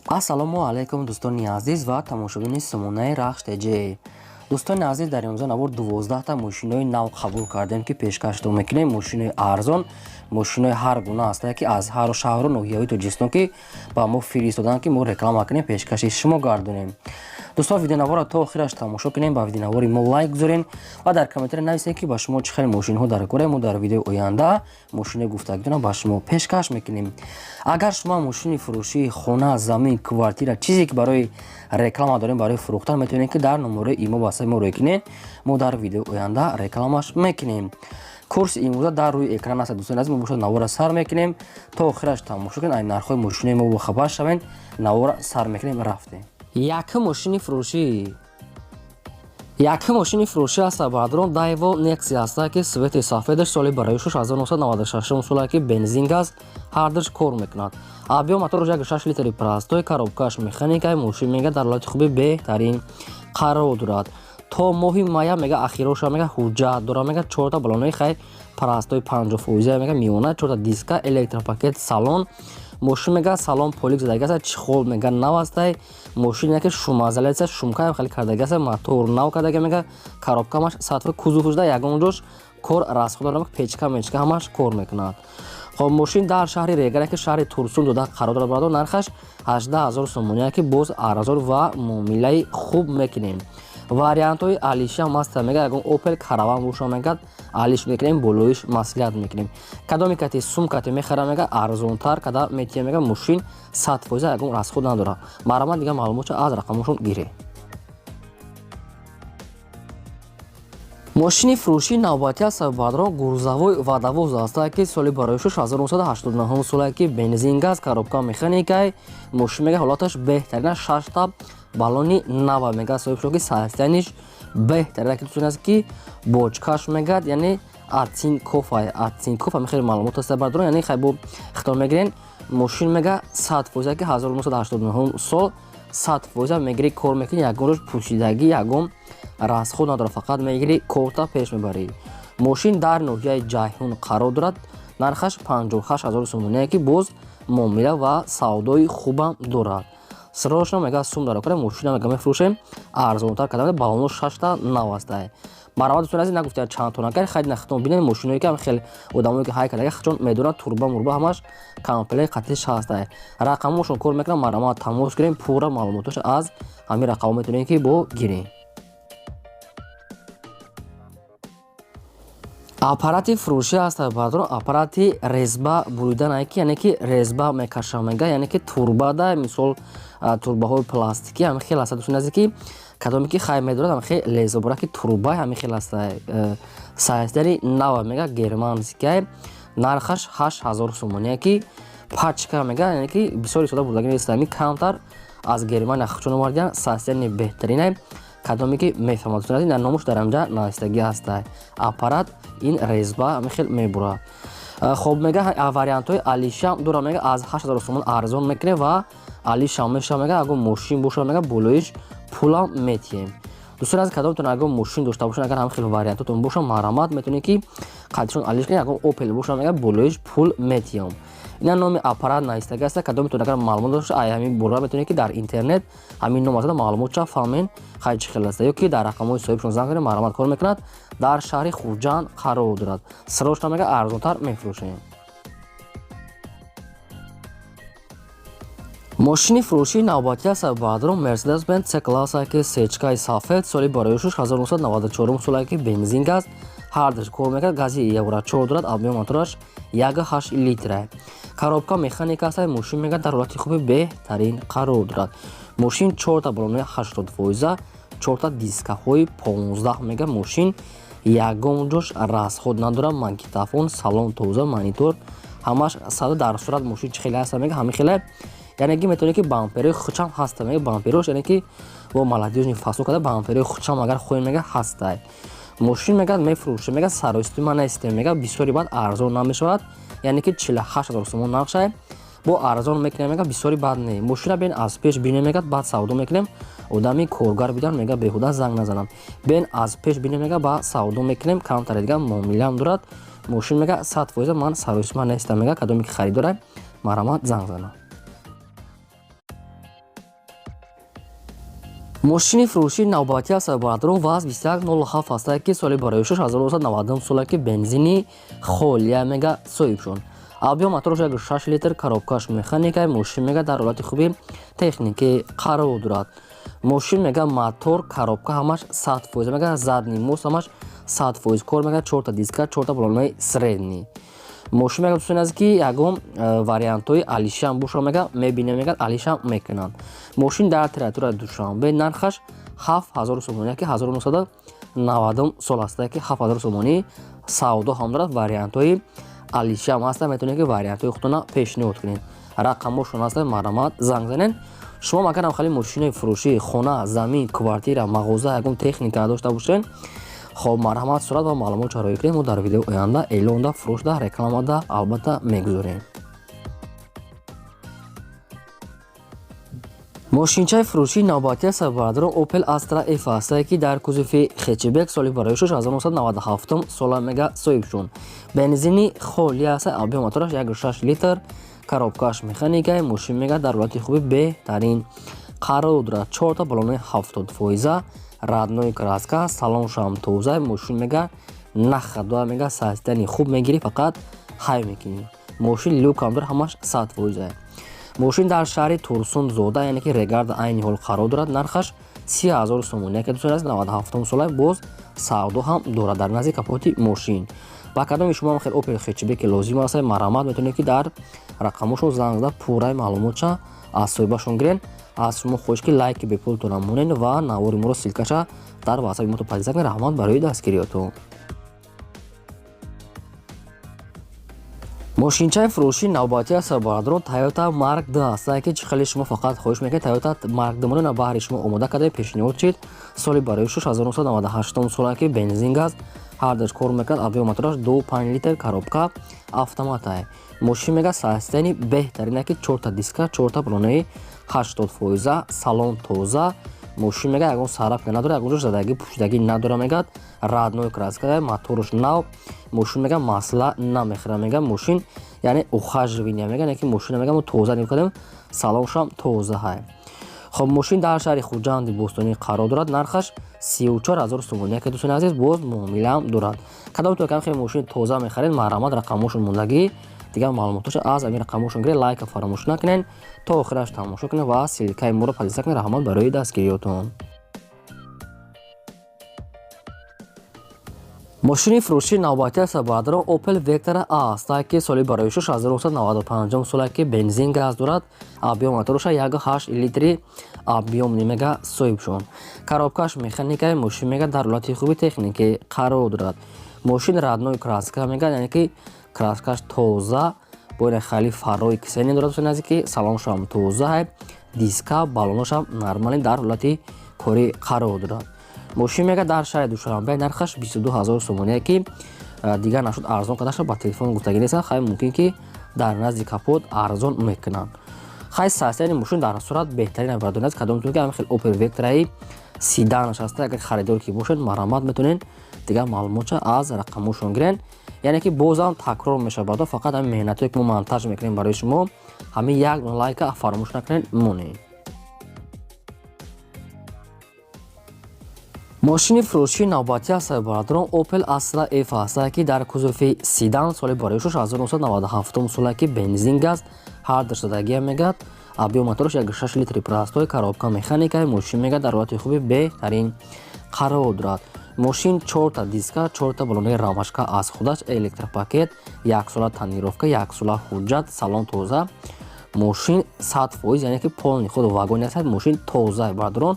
ассалому алайкум дӯстони азиз ва тамошобини Сумунаи Рахш ТЖ. дӯстони азиз, дар имрӯза навор 12та мошинои нав қабул кардем ки пешкашдо мекунем. Мошинои арзон, мошинои ҳар гуна ҳастанд ки аз ҳар шаҳру ноҳияҳои Тоҷикистон ки ба мо фиристоданд ки мо реклама кунем, пешкаши шумо гардонем. дӯстон, видеонавора то охираш тамошо кунем, ба видеонавори мо лайк гузорен ва дар комментаре нависен ки ба шумо чӣ хел мошинҳо дар кора. Мо дар видеои оянда мошинои гуфтагидона ба шумо пешкаш мекунем. агар шумо мошини фурӯшии хона, замин, квартира, чизе ки барои реклама дорем, барои фурӯхтан, метавонем ки дар номерои имо ба мо рекунем. Мо дар видеои оянда рекламаш мекунем. курси имрӯза дар рӯи экран аст. дӯстони азиз, мо бошад навора сар мекунем, то охираш тамошо кунед, айн нархҳои мошинои мо бохабар шавед. навора сар мекунем, рафтем. Якм мошини фурӯшӣ аст бадрон Daewoo Nexia аст ки свети сафедаш соли барои 1996 сола ки бензин газ ҳардаш кор мекунад. объем мотораш 1.6 литри простой, коробкаш механикаи мошин мега дар ҳолати хуби беҳтарин қарор дорад. то моҳи мая мега ахироша мега ҳуҷҷат дора мега 4 баллонои хай простой 50% мега миёна 4 диска электропакет салон. мошин мега салон полик задагӣ аст, чихол мега нав астай. мошин ки шумазалица шумкаи хали кардагӣ аст, мотор нав кардагӣ мега, коробкамаш сатфи кузуфушда ягон ҷош кор расход дорад, печка мечка ҳамаш кор мекунад. хоб мошин дар шаҳри Регара ки шаҳри Турсун дода қарор дорад барадор, нархаш 18000 сомония ки боз арзон ва муомилаи хуб мекунем. вариантҳои алишам аст мега ягон Opel Caravan боша мега алиш мекунем, болоиш маслиҳат мекунем. кадоме кати сумкати мехара мега арзонтар, када метия мега мошин 100% ягон расход надора. марамат дига маълумотша аз рақамошон гиред. мошини фурӯшии навбатӣ аст бадрон гурзавои вадовоз аст ки соли барои 1989 сола ки бензин газ, коробка механикаи мошин мега ҳолаташ беҳтарина 6 та баллони нава мега соҳиб шуд ки сайстаниш беҳтарина ки дӯстон аст ки бочкаш мега, яъне атсинкофа мехел маълумот аст бадрон, яъне хай бо хитор мегирен мошин мега 100% ки 1989 сол 100% мегири кор мекунӣ, ягон рӯз пӯшидагӣ, ягон расход надора, фақат мегири корта пеш мебарӣ. мошин дар ноҳияи Ҷайҳун қарор дорад, нархаш 58000 сомония ки боз муомила ва савдои хубам дорад. срочно мега сум дора кора, мошина мега мефурӯшем арзонтар кардам, баллоно 6 та нав астай. марамат дӯстон азиз, нагуфтия чанд тона кар хайд нахтон бинем мошиное ки хел одамое ки ҳай кардага чон медонад турба мурба ҳамаш комплект қатиш ҳастай. рақамошон кор мекунам, марамат тамос гирем, пурра маълумотош аз ҳамин рақамо метавонем ки бо гирем. аппарати фурӯшӣ аст бадрон, аппарати резба буридан ки яъне ки резба мекаша мега, яъне ки турбада мисол турбаҳои пластикӣ ҳамин хел аст дӯстон азиз ки кадоме ки хай медорад ҳамин хел лезобора ки турбаи ҳамин хел аст. сайздари нава мега германскай, нархаш 8000 сомония ки пачка мега, яъне ки бисёри сода бурдагӣ нест, ҳамин камтар аз Германия хучон овардиан, сайздари беҳтаринай, кадоме ки мефаҳмад дӯстон азиз, номуш дар ҳамҷа навистагӣ аст. аппарат ин резба ҳамин хел мебурад. хоб мега вариантҳои алишам дора мега аз 8000 сомон арзон мекунем ва алишам меша мега агон мошин боша мега болоиш пулам метием. дӯстон азиз, кадом метавонад агон мошин дошта бошад, агар ҳамин хел вариантотон боша, марамат метавонед ки қатишон алиш кунед, агон Opel боша мега болоиш пул метием. ина номи аппарат навистагӣ аст, кадом метавонед агар маълумот доша ай ҳамин бора метавонед ки дар интернет ҳамин ном азада маълумотша фаҳмен хай чӣ хел аст, ё ки дар рақамҳои соҳибшон занг занед, марамат кор мекунад, дар шаҳри Хурҷанд қарор дорад. срочно мега арзонтар мефурӯшем. мошини фурӯшии навбатӣ аст бадрон Mercedes-Benz C-класса ки сечкаи сафед соли барои 1994 сола ки бензин газ ҳардаш кор мекард, гази евро 4 дорад, объем мотораш 1.8 литра. коробка механика аст, мошин мега дар ҳолати хуби беҳтарин қарор дорад. мошин 4 та баллонои 80%, 4 та дискаҳои 15 мега, мошин ягон ҷош расход надорад, магнитофон, салон тоза, монитор ҳамаш сада. дар сурат мошин чӣ хеле аст мега, ҳамин хеле, яъне ки метавонед ки бамперои хучам ҳаста мега, бамперош яъне ки бо молодёжни фасон када бамперои хучам агар хоҳем мега ҳастай. мошин мега мефурӯшем мега саростима нестем мега, бисёри баъд арзон намешавад, яъне ки 48000 сомон нархшай бо арзон мекунем мега, бисёри баъд не. мошина бен аз пеш бинем мега, баъд савдо мекунем, одами коргар бидан мега, беҳуда занг назанам. бен аз пеш бинем мега, ба савдо мекунем, камтар дига муомилаам дорад. мошин мега 100% ман саростима нестам мега, кадоме ки харидорай марамат занг занам. мошини фурӯшии навбатӣ аз Сабадрон ВАЗ 2107 ҳастае ки соли бароишаш 1990 сола ки бензини холия мега соҳибшон. Объем моторош 6 литр, коробкаш механикай, мошин мега дар ҳолати хуби техникӣ қарор дорад. Мошин мега мотор, коробка ҳамаш 100% мега, задни мост ҳамаш 100% кор мега, 4 диска, 4 балонаи средни. мошин мега дӯстон аз ки ягон вариантҳои алишам буша мега мебинем мега алишам мекунанд. мошин дар територияи Душанбе нархаш 7000 сомон яки 1990 сол аст яки 7000 сомонӣ савдо ҳам дорад. вариантҳои алишам ҳаста, метавонед ки вариантҳои худтона пешниҳод кунед. рақамошон ҳаста, маромат занг занед. шумо агарам хали мошинои фурӯшии хона, замин, квартира, мағоза, ягон техника дошта бошед, хоб марҳамат сурат ва маълумот чароӣ кунед. мо дар видеои оянда эълонда, фурӯшда, рекламада албатта мегузорем. мошинчаи фурӯшии навбатии Сабадрон Opel Astra F ҳастае ки дар кузуфи хечебек соли бароишаш 1997 сола мега соҳибшон. бензини холия аст, объем мотораш 1.6 литр, коробкаш механикай, мошин мега дар ҳолати хуби беҳтарин қарор дорад. 4 балонаи 70%, раднои краска, салоншам тоза, мошин мега нахадоа мега сайзидани хуб мегирӣ, фақат ҳай мекунӣ. мошин люкам дорад, ҳамаш 100%. мошин дар шаҳри Турсун зода, яъне ки Регарда айни ҳол қарор дорад. нархаш 30000 сомон яке 97 сола, боз савдо ҳам дорад дар назди капоти мошин. ба кадоми шумо хел Opel хечебеки лозим аст, маромат метавонед ки дар рақамошон занг зада пурраи маълумотша аз соҳибашон гирен. аз шумо хоҳиш ки лайки бепултона монен ва навори моро силкаша дар ватсаби мо падида кунед. раҳмат барои дастгириётон. мошинчаи фурӯшии навбатии аз Сабадрон Toyota Mark II ҳастае ки чӣ хеле шумо фақат хоҳиш мекунед Toyota Mark II монена баҳри шумо омода карда пешниҳод чид. соли бароишаш 1998 сола ки бензин газ ҳардаш кор мекунад. объем мотораш 2.5 литр, коробка автоматае. мошин мега сайзидани беҳтарин ки 4 диска, 4 балонаи 80%, салон тоза. мошин мега ягон сарабка надорад, ягонҷош задагӣ пӯшидагӣ надора мегад. раднои краска, мотораш нав. мошин мега масъала намехӯра мега. мошин яъне ухаживиния мега, яъне ки мошина мега мо тоза нигоҳ кардем, салоншам тоза ҳай. хоб мошин дар шаҳри Хуҷанди Бостонӣ қарор дорад. нархаш 34000 сомон яке дӯстони азиз, боз муомилаам дорад. кадомтон кам хеле мошини тоза мехаред, маромат рақамошон мондагӣ дигар маълумотоша аз амин рақамошон гиред. лайка фаромӯш накунед, то охираш тамошо кунед ва силкаи моро падида кунед. раҳмат барои дастгириётон. мошини фурӯшии навбатии аз Сабадрон Opel Vectra A ҳастае ки соли бароишаш 1995 сола ки бензин газ дорад. объем мотороша 1.8 литри объемни мега соҳибшон. коробкаш механикаи, мошин мега дар ҳолати хуби техникӣ қарор дорад. мошин раднои краска мега, яъне ки краскаш тоза, бояне хали фаррои кисени дорад. дӯстони азиз ки салоншам тоза, диска, балоношам нормали дар ҳолати корӣ қарор дорад. мошин мега дар шаҳри Душанбе нархаш 22000 сомон ки дигар нашуд арзон карда шуд. ба телефон гуфтагӣ нест, хай мумкин ки дар назди капот арзон мекунанд. хай сайзидани мошин дар сурат беҳтарин бардоназ. кадомтон ки хел Opel Vectra седанаш аст, агар харидор ки бошед маромат метавонед дигар маълумотша аз рақамошон гирен. яъне ки бозам такрор мешавад, фақат ҳамин меҳнатое ки мо монтаж мекунем барои шумо, ҳамин як лайка фаромӯш накунед монед. мошини фурӯшии навбатии аз Сабадрон Opel Astra F ҳастае ки дар кузуфи седан соли бароишаш 1997 сола ки бензин газ ҳардаш задагия мегад. объем мотораш 1.6 литри простой, коробка механикаи, мошин мега дар ҳолати хуби беҳтарин қарор дорад. мошин 4 диска, 4 балонаи рамашка аз худаш, электропакет, 1 сола тонировка, 1 сола ҳуҷҷат, салон тоза. мошин 100%, яъне ки полни худ вагони аст. мошин тоза бадрон.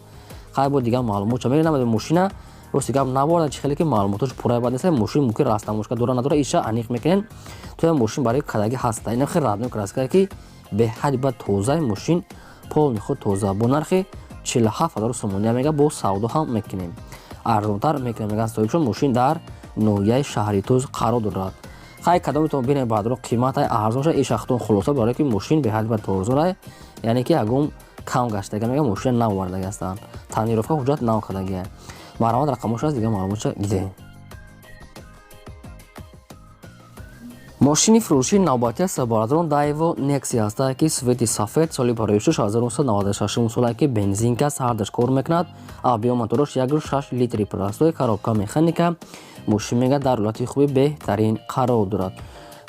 хай бо дигар маълумотша мегирам. мошина рости гап наборад, чӣ хеле ки маълумотош пурра бад нест. мошин мумкин растамошка дора надора, иша аниқ мекунен. то мошин барои кадаги ҳаста. ин хеле раднои краска ки беҳад ба тоза. мошин полни худ тоза бо нархи 47000 сомон мега, бо савдо ҳам мекунем. арзонтар мекунем мега соҳибшон. мошин дар ноҳияи шаҳри Туз қарор дорад. хай кадомитон бинем баъдро қиматай арзонша ишахтон хулоса барои ки мошин беҳад ба тоза, яъне ки ягон кам гаштага мега мошина нав вардаги ҳастанд. тонировка ҳуҷҷат нав кардагия. маромат рақамош аст, дигар маълумотша гидем. мошини фурӯшии навбатии сабарадорон Daewoo Nexi ҳастае, ки свети сафед соли пароишуш 1996 солае, ки бензин газ ҳардаш кор мекунад. Объем моторош 1.6 литри простой, коробка механика. Мошин мега дар ҳолати хуби беҳтарин қарор дорад.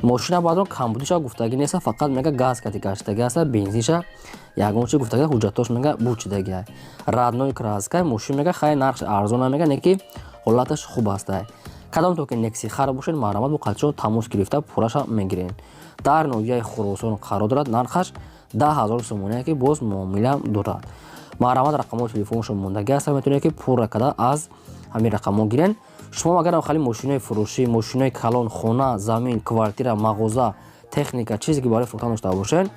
Мошина баъдон камбудиша гуфтагӣ неста, фақат мега газ кати гаштагӣ аста, бензинша ягон чи гуфтагӣ ҳуҷҷатош мега бучидагӣ. Радной краска мошин мега хай нархш арзона мега, не ки ҳолаташ хуб аста. кадом то ки Nexi хар бошед, маърамат бо қалчиро тамос гирифта пураша мегирен. дар ноҳияи Хуросон қарор дорад. Нархаш 10,000 сомонае, ки боз муомила дорад. маърамат рақамҳои телефоншон мондагӣ аста, метавонед ки пурра када аз ҳамин рақамҳо гирен. шумо агарам хали мошинои фурӯшӣ, мошинои калон, хона, замин, квартира, мағоза, техника, чизе ки барои фурӯхтан дошта бошед,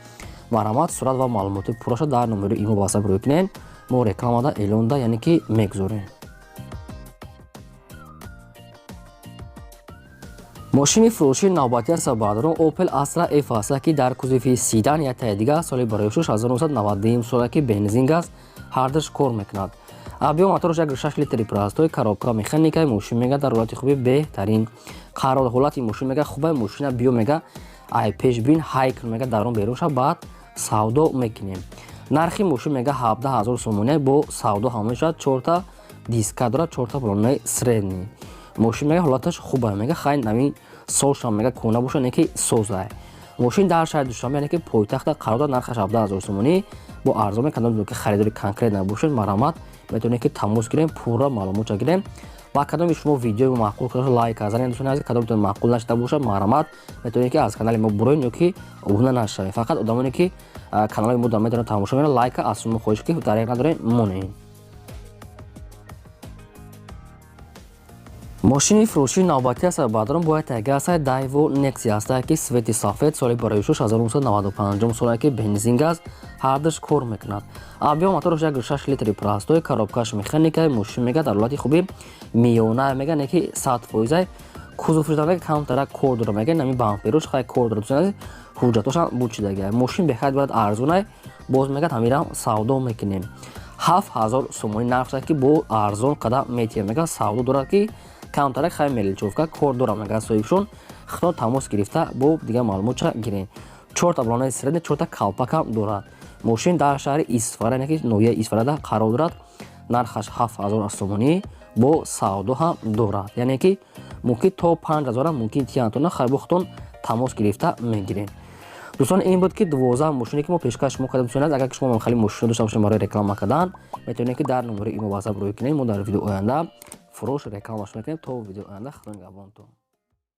маърамат сурат ва маълумоти пурраша дар номери имо ба ҳасаб рӯй кунед. мо рекламада эълонда яъне ки мегузорем. мошини фурӯшии навбатии сабарадорон Opel Astra F аст, ки дар кузови седан я таи дига соли бароишуш 1992 солае, ки бензин газ ҳардаш кор мекунад. объем моторош 1.6 литри простой, коробка механика. мошин мега дар ҳолати хуби беҳтарин қарор. ҳолати мошин мега хубе. мошина биё мега ай пеш бин хайкл мега дар он берун ша баъд савдо мекунем. нархи мошин мега 17,000 сомония бо савдо ҳамеша 4 диска дорад, 4 балонаи средни. мошин мега ҳолаташ хубе, мега хай навин солшам мега кӯна боша, не ки созае. мошин дар шаҳри Душанбе, яъне ки пойтахта қарор дорад. нархаш 17,000 сомонӣ бо арзон мекунад. ки харидори конкрет набошед, маърамат метавонед ки тамос гирем, пурра маълумотша гирем. ва кадоми шумо видеои маъқул кардаш лайк азарен дӯстони азиз, кадомтон маъқул нашида бошад, маърамат метавонед ки аз канали мо буроен ё ки обуна нашавед. фақат одамоне ки каналои мо доранд метавонанд тамошо кунанд, лайка аз шумо хоҳиш ки дарек надорем монем. мошини фурӯшии навбатии сабарадорон бояд тайга аст Daewoo Nexi ҳастае, ки свети сафед соли бароишуш 1995 солае, ки бензин газ ҳардаш кор мекунад. объем моторош 1.6 литри простой, коробкаш механика. мошин мега дар ҳолати хуби миёна мега, не ки 100%. кузовшуда мега камтара кор дора мега, нами бамперош хай кор дора, дӯстони ҳуҷҷатошам бучидагӣ. мошин бехайд бояд арзонай, боз мега ҳамирам савдо мекунем. 7,000 сомонӣ нархша, ки бо арзон қада метия мега савдо дорад, ки камтарак хай меличовка кор дора мега. соҳибшон хитон тамос гирифта бо дига маълумотша гирен. 4 балонаи средни, 4 калпакам дорад. мошин дар шаҳри Исфара, яъне ки ноҳияи Исфарада қарор дорад. нархаш 7,000 сомонӣ бо савдо ҳам дорад, яъне ки мумкин то 5,000 мумкин тиянтона хай бо хитон тамос гирифта мегирен. дӯстон, ин буд ки 12 мошине ки мо пешкаш шумо кардем. дӯстон, агар шумо хали мошин дошта бошед барои реклама кардан, метавонед ки дар номери имо ба ҳасаб рӯй кунед. мо дар видеои оянда фурӯш рекламаш мекунем. то видеои оянда худо нигаҳбонтон.